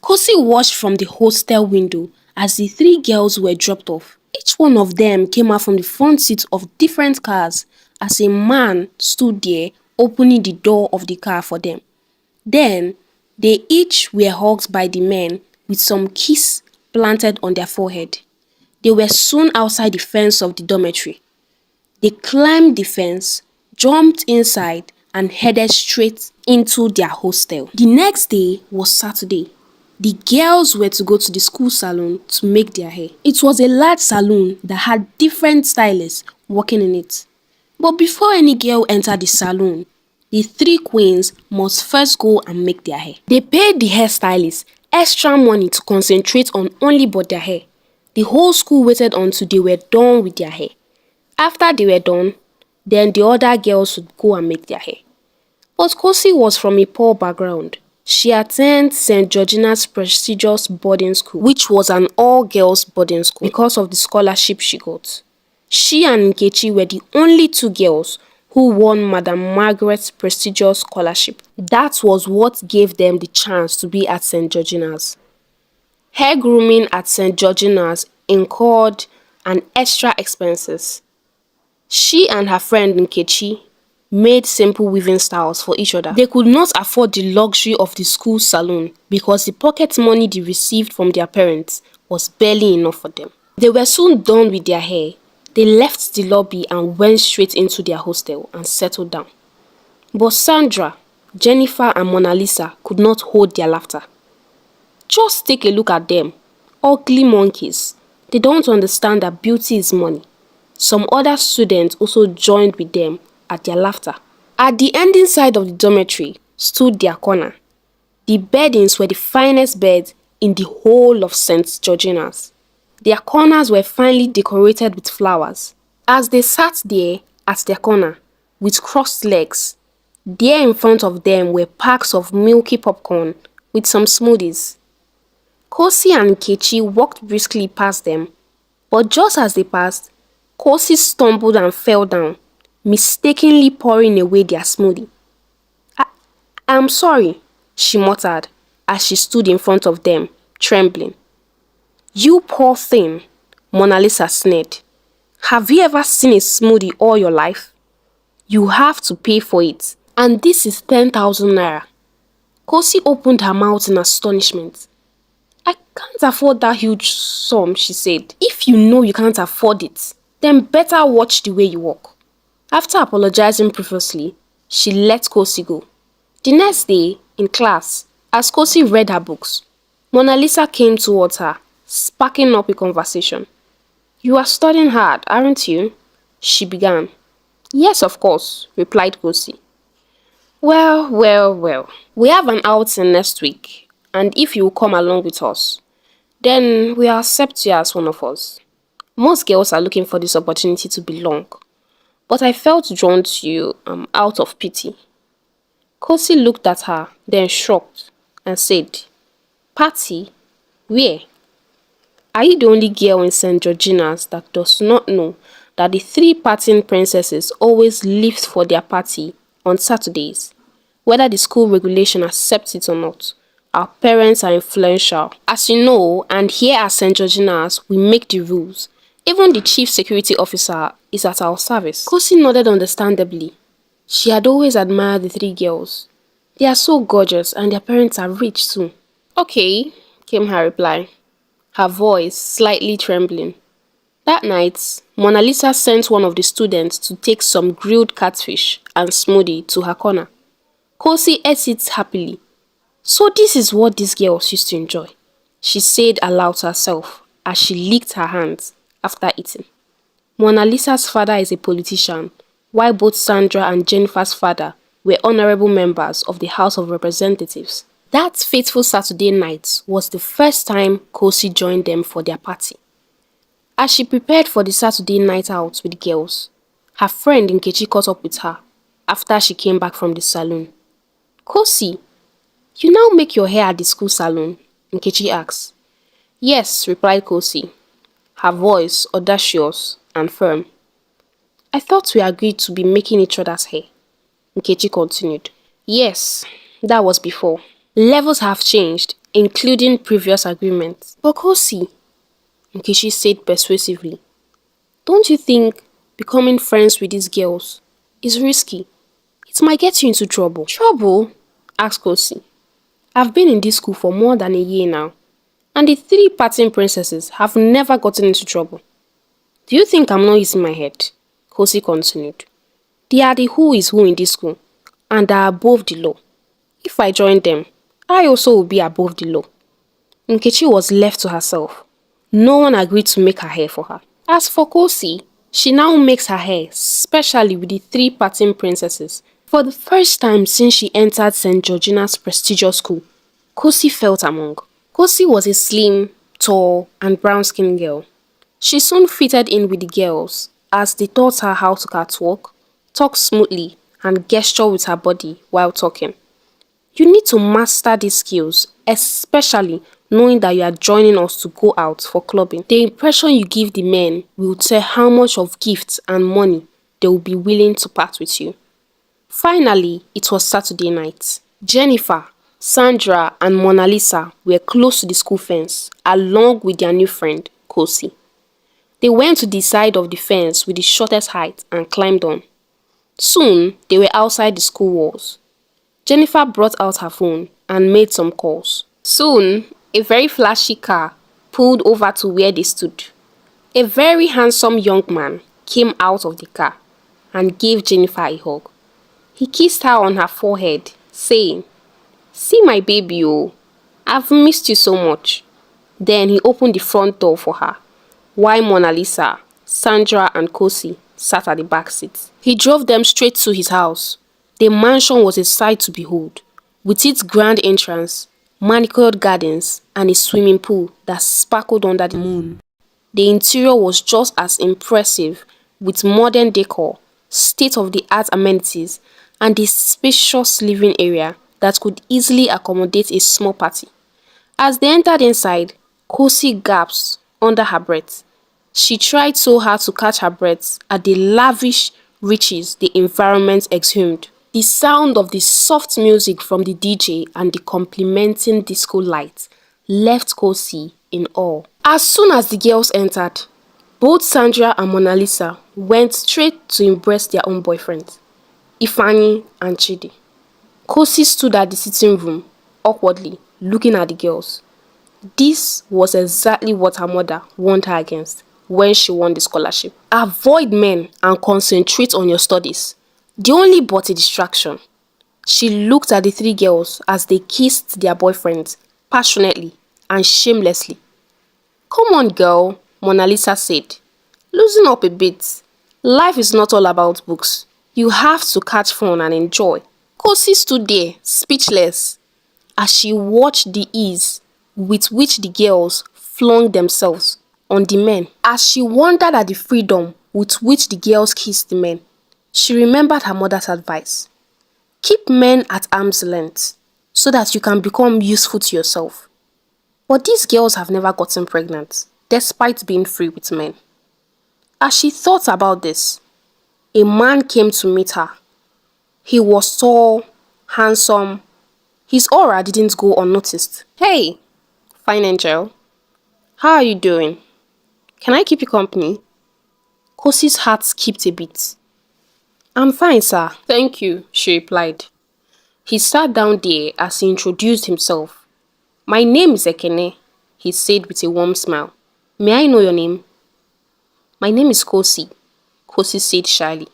Kosi watched from the hostel window as the three girls were dropped off. Each one of them came out from the front seats of different cars as a man stood there opening the door of the car for them. Then, they each were hugged by the men with some kiss planted on their forehead. They were soon outside the fence of the dormitory. They climbed the fence, jumped inside, and headed straight into their hostel. The next day was Saturday. The girls were to go to the school salon to make their hair. It was a large salon that had different stylists working in it. But before any girl entered the salon, the three queens must first go and make their hair. They paid the hairstylist extra money to concentrate on only but their hair. The whole school waited until they were done with their hair. After they were done, then the other girls would go and make their hair. But Kosi was from a poor background. She attended St. Georgina's prestigious boarding school, which was an all-girls boarding school because of the scholarship she got. She and Nkechi were the only two girls who won Madam Margaret's prestigious scholarship. That was what gave them the chance to be at St. Georgina's. Hair grooming at St. Georgina's incurred an extra expenses. She and her friend Nkechi made simple weaving styles for each other. They could not afford the luxury of the school salon because the pocket money they received from their parents was barely enough for them. They were soon done with their hair. They left the lobby and went straight into their hostel and settled down. But Sandra, Jennifer and Mona Lisa could not hold their laughter. Just take a look at them. Ugly monkeys. They don't understand that beauty is money. Some other students also joined with them at their laughter. At the ending side of the dormitory stood their corner. The beddings were the finest beds in the whole of St. Georgina's. Their corners were finely decorated with flowers. As they sat there at their corner with crossed legs, there in front of them were packs of milky popcorn with some smoothies. Kosi and Nkechi walked briskly past them, but just as they passed, Kosi stumbled and fell down, mistakenly pouring away their smoothie. I'm sorry, she muttered as she stood in front of them, trembling. You poor thing, Mona Lisa sneered. Have you ever seen a smoothie all your life? You have to pay for it, and this is 10,000 naira. Kosi opened her mouth in astonishment. I can't afford that huge sum, she said. If you know you can't afford it, then better watch the way you walk. After apologizing profusely, she let Kosi go. The next day, in class, as Kosi read her books, Mona Lisa came towards her, sparking up a conversation. You are studying hard, aren't you? She began. Yes, of course, replied Kosi. Well. We have an outing next week, and if you will come along with us, then we'll accept you as one of us. Most girls are looking for this opportunity to belong, but I felt drawn to you out of pity. Kosi looked at her, then shrugged and said, Party? Where? Are you the only girl in St. Georgina's that does not know that the three partying princesses always leave for their party on Saturdays? Whether the school regulation accepts it or not, our parents are influential. As you know, and here at St. Georgina's, we make the rules. Even the chief security officer is at our service. Kosi nodded understandably. She had always admired the three girls. They are so gorgeous and their parents are rich too. Okay, came her reply, her voice slightly trembling. That night, Mona Lisa sent one of the students to take some grilled catfish and smoothie to her corner. Kosi ate it happily. So this is what these girls used to enjoy, she said aloud to herself as she licked her hands after eating. Mona Lisa's father is a politician, while both Sandra and Jennifer's father were honorable members of the House of Representatives. That fateful Saturday night was the first time Kosi joined them for their party. As she prepared for the Saturday night out with the girls, her friend Nkechi caught up with her after she came back from the salon. Kosi, you now make your hair at the school salon? Nkechi asked. Yes, replied Kosi, her voice audacious and firm. I thought we agreed to be making each other's hair. Nkechi continued. Yes, that was before. Levels have changed including previous agreements. But Kosi, Nkechi said persuasively, don't you think becoming friends with these girls is risky? It might get you into trouble. Trouble? Asked Kosi. I've been in this school for more than a year now, and the three parting princesses have never gotten into trouble. Do you think I'm not using my head? Kosi continued. They are the who is who in this school, and are above the law. If I join them, I also will be above the law. Nkechi was left to herself. No one agreed to make her hair for her. As for Kosi, she now makes her hair, specially with the three parting princesses. For the first time since she entered St. Georgina's prestigious school, Kosi felt among. Kosi was a slim, tall, and brown-skinned girl. She soon fitted in with the girls as they taught her how to catwalk, talk smoothly, and gesture with her body while talking. You need to master these skills, especially knowing that you are joining us to go out for clubbing. The impression you give the men will tell how much of gifts and money they will be willing to part with you. Finally, it was Saturday night. Jennifer, Sandra, and Mona Lisa were close to the school fence, along with their new friend, Kosi. They went to the side of the fence with the shortest height and climbed on. Soon, they were outside the school walls. Jennifer brought out her phone and made some calls. Soon, a very flashy car pulled over to where they stood. A very handsome young man came out of the car and gave Jennifer a hug. He kissed her on her forehead, saying, "See my baby, oh, I've missed you so much." Then he opened the front door for her, while Mona Lisa, Sandra, and Kosi sat at the back seat. He drove them straight to his house. The mansion was a sight to behold, with its grand entrance, manicured gardens, and a swimming pool that sparkled under the moon. The interior was just as impressive, with modern decor, state-of-the-art amenities, and a spacious living area that could easily accommodate a small party. As they entered inside, Kosi gasped under her breath. She tried so hard to catch her breath at the lavish riches the environment exhumed. The sound of the soft music from the DJ and the complementing disco lights left Kosi in awe. As soon as the girls entered, both Sandra and Mona Lisa went straight to embrace their own boyfriends, Ifani and Chidi. Kosi stood at the sitting room, awkwardly, looking at the girls. This was exactly what her mother warned her against when she won the scholarship. Avoid men and concentrate on your studies. They only bought a distraction. She looked at the three girls as they kissed their boyfriends passionately and shamelessly. Come on, girl, Mona Lisa said. Loosen up a bit. Life is not all about books. You have to catch fun and enjoy. Kosi stood there, speechless, as she watched the ease with which the girls flung themselves on the men. As she wondered at the freedom with which the girls kissed the men, she remembered her mother's advice. Keep men at arm's length so that you can become useful to yourself. But these girls have never gotten pregnant, despite being free with men. As she thought about this, a man came to meet her. He was tall, handsome. His aura didn't go unnoticed. Hey, fine angel. How are you doing? Can I keep you company? Kosi's heart skipped a bit. I'm fine, sir. Thank you, she replied. He sat down there as he introduced himself. My name is Ekene, he said with a warm smile. May I know your name? My name is Kosi, Kosi said shyly.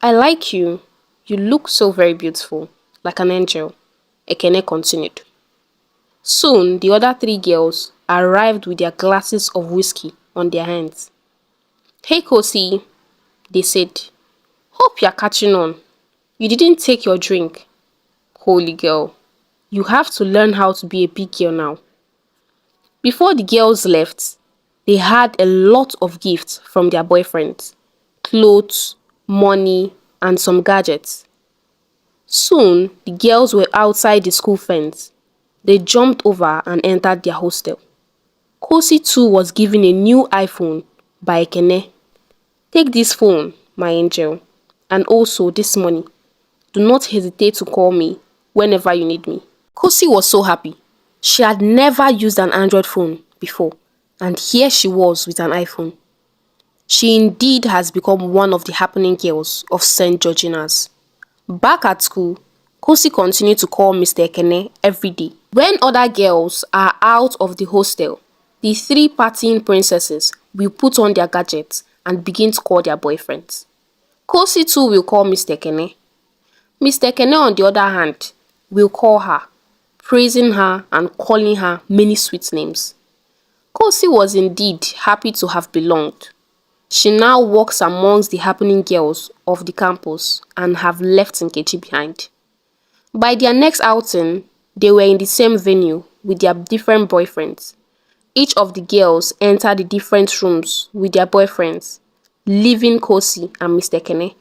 I like you. You look so very beautiful, like an angel, Ekene continued. Soon, the other three girls arrived with their glasses of whiskey on their hands. Hey, Kosi, they said. Hope you're catching on. You didn't take your drink. Holy girl, you have to learn how to be a big girl now. Before the girls left, they had a lot of gifts from their boyfriends, clothes, money, and some gadgets. Soon, the girls were outside the school fence. They jumped over and entered their hostel. Kosi too was given a new iPhone by Ekene. Take this phone, my angel, and also this money. Do not hesitate to call me whenever you need me. Kosi was so happy. She had never used an Android phone before, and here she was with an iPhone. She indeed has become one of the happening girls of St. Georgina's. Back at school, Kosi continued to call Mr. Ekene every day. When other girls are out of the hostel, the three partying princesses will put on their gadgets and begin to call their boyfriends. Kosi too will call Mr. Ekene. Mr. Ekene, on the other hand, will call her, praising her and calling her many sweet names. Kosi was indeed happy to have belonged. She now walks amongst the happening girls of the campus and have left Nkechi behind. By their next outing, they were in the same venue with their different boyfriends. Each of the girls entered the different rooms with their boyfriends, leaving Kosi and Mr. Kene.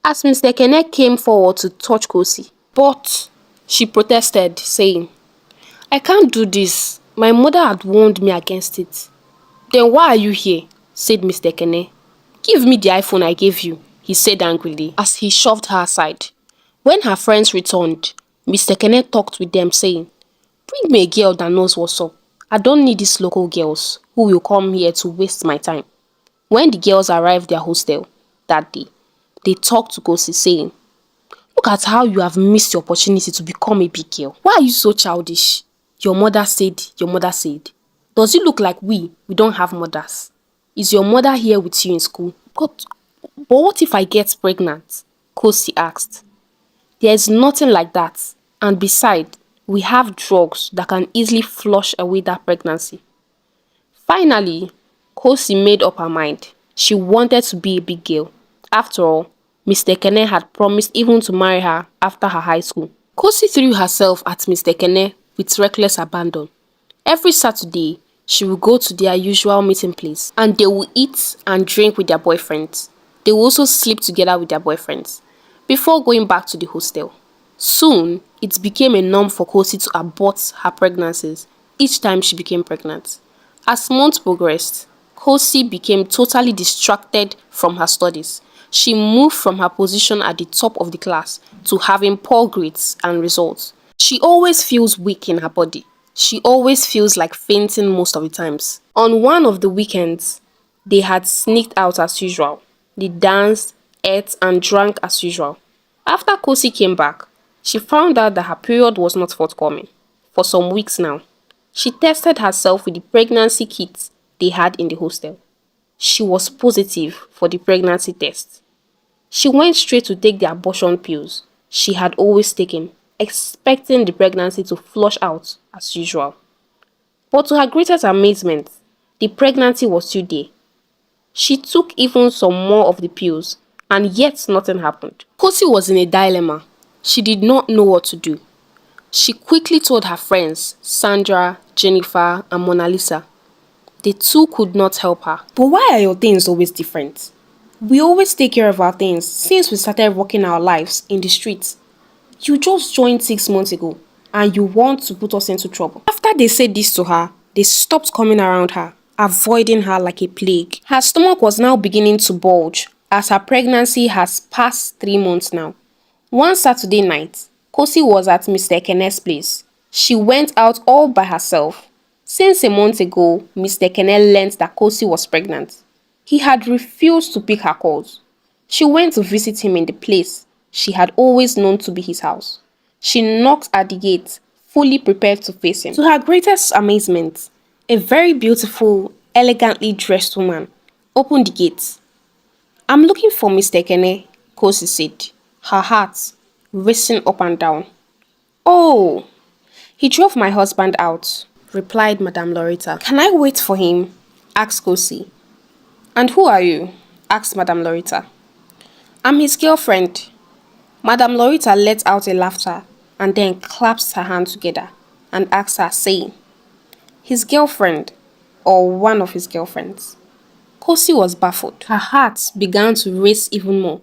As Mr. Kene came forward to touch Kosi, but she protested, saying, "I can't do this. My mother had warned me against it." "Then why are you here?" said Mr. Kene. "Give me the iPhone I gave you," he said angrily as he shoved her aside. When her friends returned, Mr. Kene talked with them, saying, "Bring me a girl that knows what's up. I don't need these local girls who will come here to waste my time." When the girls arrived their hostel that day, they talked to Kosi, saying, "Look at how you have missed your opportunity to become a big girl. Why are you so childish? Your mother said, your mother said. Does it look like we don't have mothers? Is your mother here with you in school?" But what if I get pregnant?" Kosi asked. "There is nothing like that. And besides, we have drugs that can easily flush away that pregnancy." Finally, Kosi made up her mind. She wanted to be a big girl. After all, Mr. Kene had promised even to marry her after her high school. Kosi threw herself at Mr. Kene with reckless abandon. Every Saturday, she will go to their usual meeting place and they will eat and drink with their boyfriends. They will also sleep together with their boyfriends before going back to the hostel. Soon, it became a norm for Kosi to abort her pregnancies each time she became pregnant. As months progressed, Kosi became totally distracted from her studies. She moved from her position at the top of the class to having poor grades and results. She always feels weak in her body. She always feels like fainting most of the times. On one of the weekends, they had sneaked out as usual. They danced, ate, and drank as usual. After Kosi came back, she found out that her period was not forthcoming for some weeks now. She tested herself with the pregnancy kit they had in the hostel. She was positive for the pregnancy test. She went straight to take the abortion pills she had always taken, expecting the pregnancy to flush out as usual. But to her greatest amazement, the pregnancy was still there. She took even some more of the pills, and yet nothing happened. Kosi was in a dilemma. She did not know what to do. She quickly told her friends, Sandra, Jennifer, and Mona Lisa. The two could not help her. "But why are your things always different? We always take care of our things since we started working our lives in the streets. You just joined 6 months ago and you want to put us into trouble." After they said this to her, they stopped coming around her, avoiding her like a plague. Her stomach was now beginning to bulge as her pregnancy has passed 3 months now. One Saturday night, Kosi was at Mr. Kene's place. She went out all by herself. Since a month ago, Mr. Kene learnt that Kosi was pregnant. He had refused to pick her calls. She went to visit him in the place she had always known to be his house. She knocked at the gate, fully prepared to face him. To her greatest amazement, a very beautiful, elegantly dressed woman opened the gate. "I'm looking for Mr. Kene," Kosi said, her heart racing up and down. "Oh, he drove my husband out," replied Madame Loretta. "Can I wait for him?" asked Kosi. "And who are you?" asked Madame Loretta. "I'm his girlfriend." Madame Loretta let out a laughter and then clasped her hands together and asked her, saying, "His girlfriend or one of his girlfriends?" Kosi was baffled. Her heart began to race even more.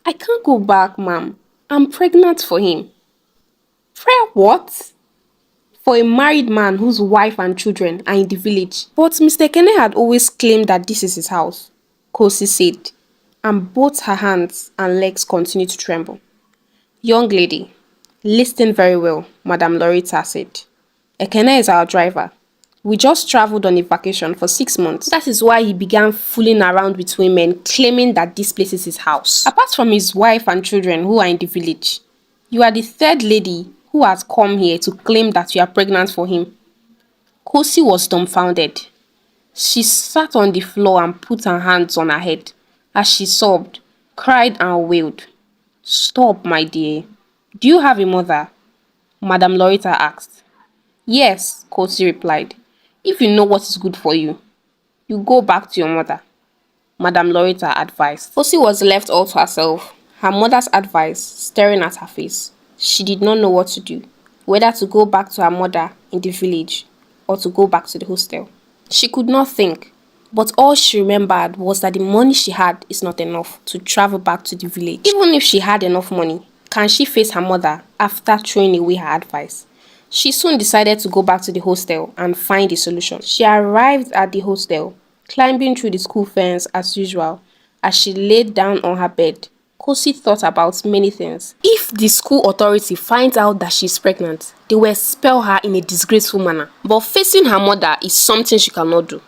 "I can't go back, ma'am. I'm pregnant for him." "For what?" "For a married man whose wife and children are in the village." "But Mr. Kene had always claimed that this is his house," Kosi said, and both her hands and legs continued to tremble. "Young lady, Listen very well, Madame Loretta said. Ekene is our driver. We just traveled on a vacation for 6 months. That is why he began fooling around with women, claiming that this place is his house. Apart from his wife and children who are in the village, you are the third lady who has come here to claim that you are pregnant for him. Kosi was dumbfounded. She sat on the floor and put her hands on her head as she sobbed, cried and wailed. Stop, my dear. Do you have a mother? Madame Loretta asked. Yes, Kosi replied. If you know what is good for you, you go back to your mother, Madame Loretta advised. Kosi was left all to herself, her mother's advice staring at her face. She did not know what to do, whether to go back to her mother in the village or to go back to the hostel. She could not think, but all she remembered was that the money she had is not enough to travel back to the village. Even if she had enough money, can she face her mother after throwing away her advice? She soon decided to go back to the hostel and find a solution. She arrived at the hostel, climbing through the school fence as usual. As she laid down on her bed, Kosi thought about many things. If the school authority finds out that she's pregnant, they will expel her in a disgraceful manner. But facing her mother is something she cannot do.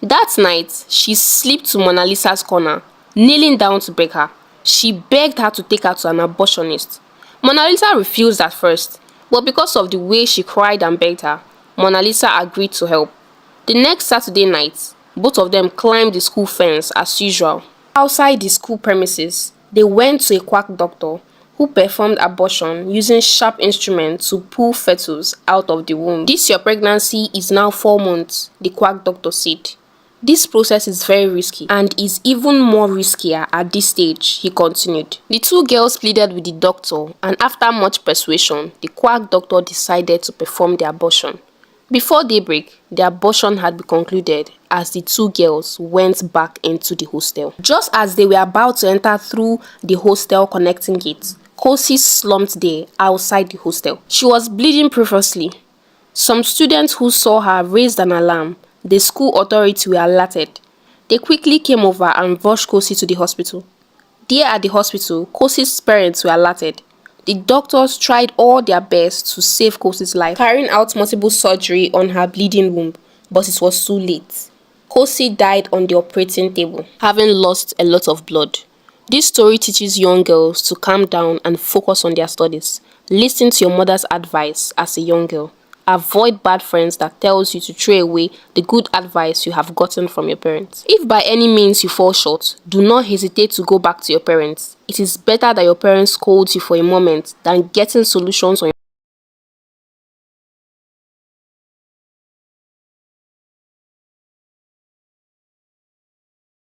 That night, she slipped to Mona Lisa's corner, kneeling down to beg her. She begged her to take her to an abortionist. Mona Lisa refused at first, but because of the way she cried and begged her, Mona Lisa agreed to help. The next Saturday night, both of them climbed the school fence as usual. Outside the school premises, they went to a quack doctor who performed abortion using sharp instruments to pull fetus out of the womb. This your pregnancy is now 4 months, the quack doctor said. This process is very risky and is even more riskier at this stage, he continued. The two girls pleaded with the doctor, and after much persuasion, the quack doctor decided to perform the abortion. Before daybreak, the abortion had been concluded as the two girls went back into the hostel. Just as they were about to enter through the hostel connecting gate, Kosi slumped there outside the hostel. She was bleeding profusely. Some students who saw her raised an alarm. The school authorities were alerted. They quickly came over and rushed Kosi to the hospital. There at the hospital, Kosi's parents were alerted. The doctors tried all their best to save Kosi's life, carrying out multiple surgery on her bleeding womb, but it was too late. Kosi died on the operating table, having lost a lot of blood. This story teaches young girls to calm down and focus on their studies. Listen to your mother's advice as a young girl. Avoid bad friends that tells you to throw away the good advice you have gotten from your parents. If by any means you fall short, do not hesitate to go back to your parents. It is better that your parents scold you for a moment than getting solutions on your